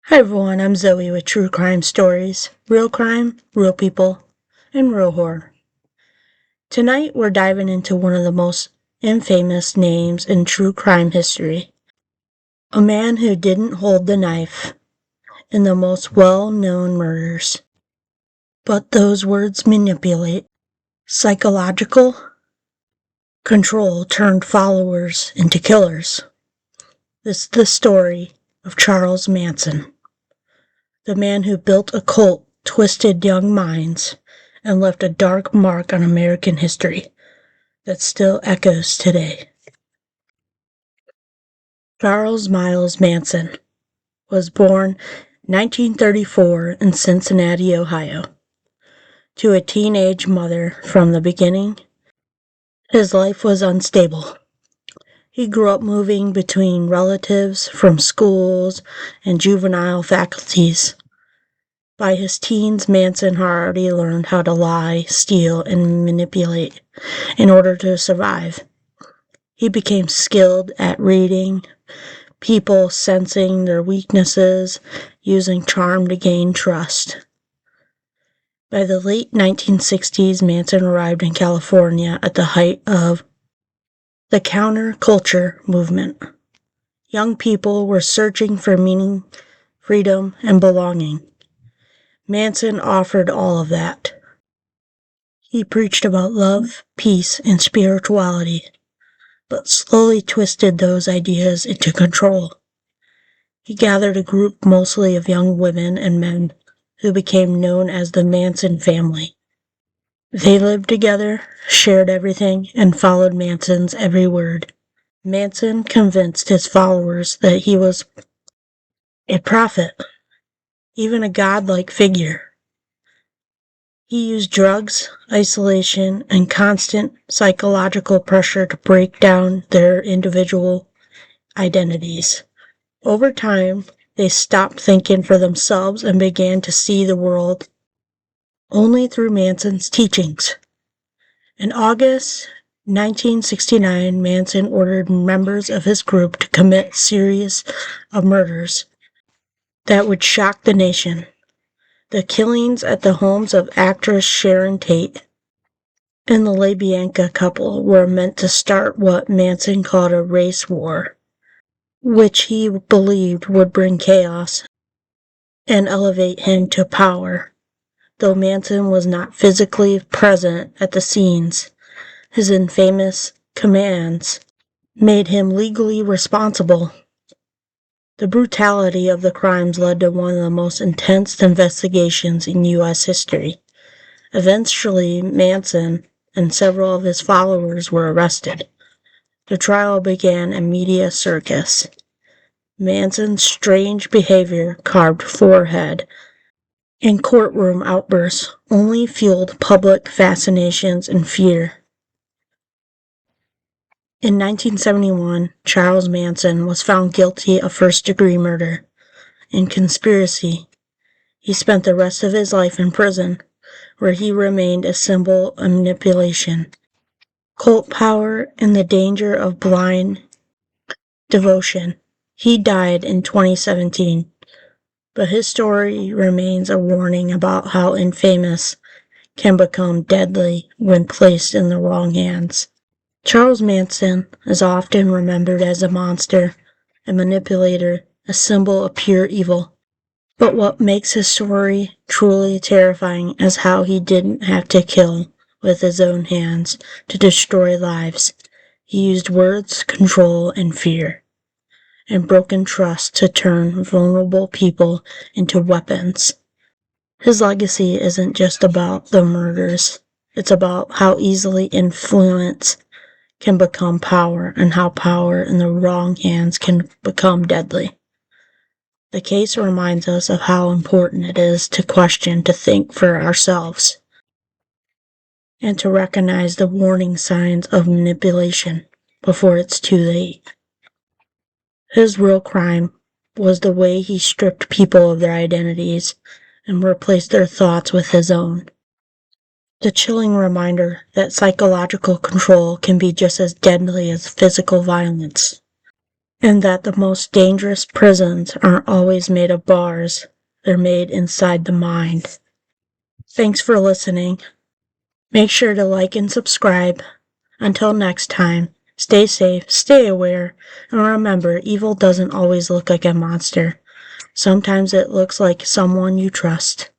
Hi everyone, I'm Zoe with True Crime Stories. Real crime, real people, and real horror. Tonight we're diving into one of the most infamous names in true crime history. A man who didn't hold the knife in the most well-known murders. But those words manipulate. Psychological control turned followers into killers. This is the story of Charles Manson. The man who built a cult, twisted young minds, and left a dark mark on American history that still echoes today. Charles Miles Manson was born 1934 in Cincinnati, Ohio. To a teenage mother from the beginning, his life was unstable. He grew up moving between relatives from schools and juvenile faculties. By his teens, Manson had already learned how to lie, steal, and manipulate in order to survive. He became skilled at reading people, sensing their weaknesses, using charm to gain trust. By the late 1960s, Manson arrived in California at the height of the counterculture movement. Young people were searching for meaning, freedom, and belonging. Manson offered all of that. He preached about love, peace, and spirituality, but slowly twisted those ideas into control. He gathered a group mostly of young women and men who became known as the Manson family. They lived together, shared everything, and followed Manson's every word. Manson convinced his followers that he was a prophet, even a godlike figure. He used drugs, isolation, and constant psychological pressure to break down their individual identities. Over time, they stopped thinking for themselves and began to see the world only through Manson's teachings. In August 1969, Manson ordered members of his group to commit a series of murders that would shock the nation. The killings at the homes of actress Sharon Tate and the LaBianca couple were meant to start what Manson called a race war, which he believed would bring chaos and elevate him to power. Though Manson was not physically present at the scenes, his infamous commands made him legally responsible. The brutality of the crimes led to one of the most intense investigations in U.S. history. Eventually, Manson and several of his followers were arrested. The trial began a media circus. Manson's strange behavior, carved forehead, and courtroom outbursts only fueled public fascinations and fear. In 1971, Charles Manson was found guilty of first-degree murder and conspiracy. He spent the rest of his life in prison, where he remained a symbol of manipulation, cult power, and the danger of blind devotion. He died in 2017, but his story remains a warning about how infamous can become deadly when placed in the wrong hands. Charles Manson is often remembered as a monster, a manipulator, a symbol of pure evil. But what makes his story truly terrifying is how he didn't have to kill with his own hands to destroy lives. He used words, control, and fear, and broken trust to turn vulnerable people into weapons. His legacy isn't just about the murders. It's about how easily influence can become power and how power in the wrong hands can become deadly. The case reminds us of how important it is to question, to think for ourselves, and to recognize the warning signs of manipulation before it's too late. His real crime was the way he stripped people of their identities and replaced their thoughts with his own. The chilling reminder that psychological control can be just as deadly as physical violence. and that the most dangerous prisons aren't always made of bars, they're made inside the mind. Thanks for listening. Make sure to like and subscribe. Until next time, stay safe, stay aware, and remember, evil doesn't always look like a monster. Sometimes it looks like someone you trust.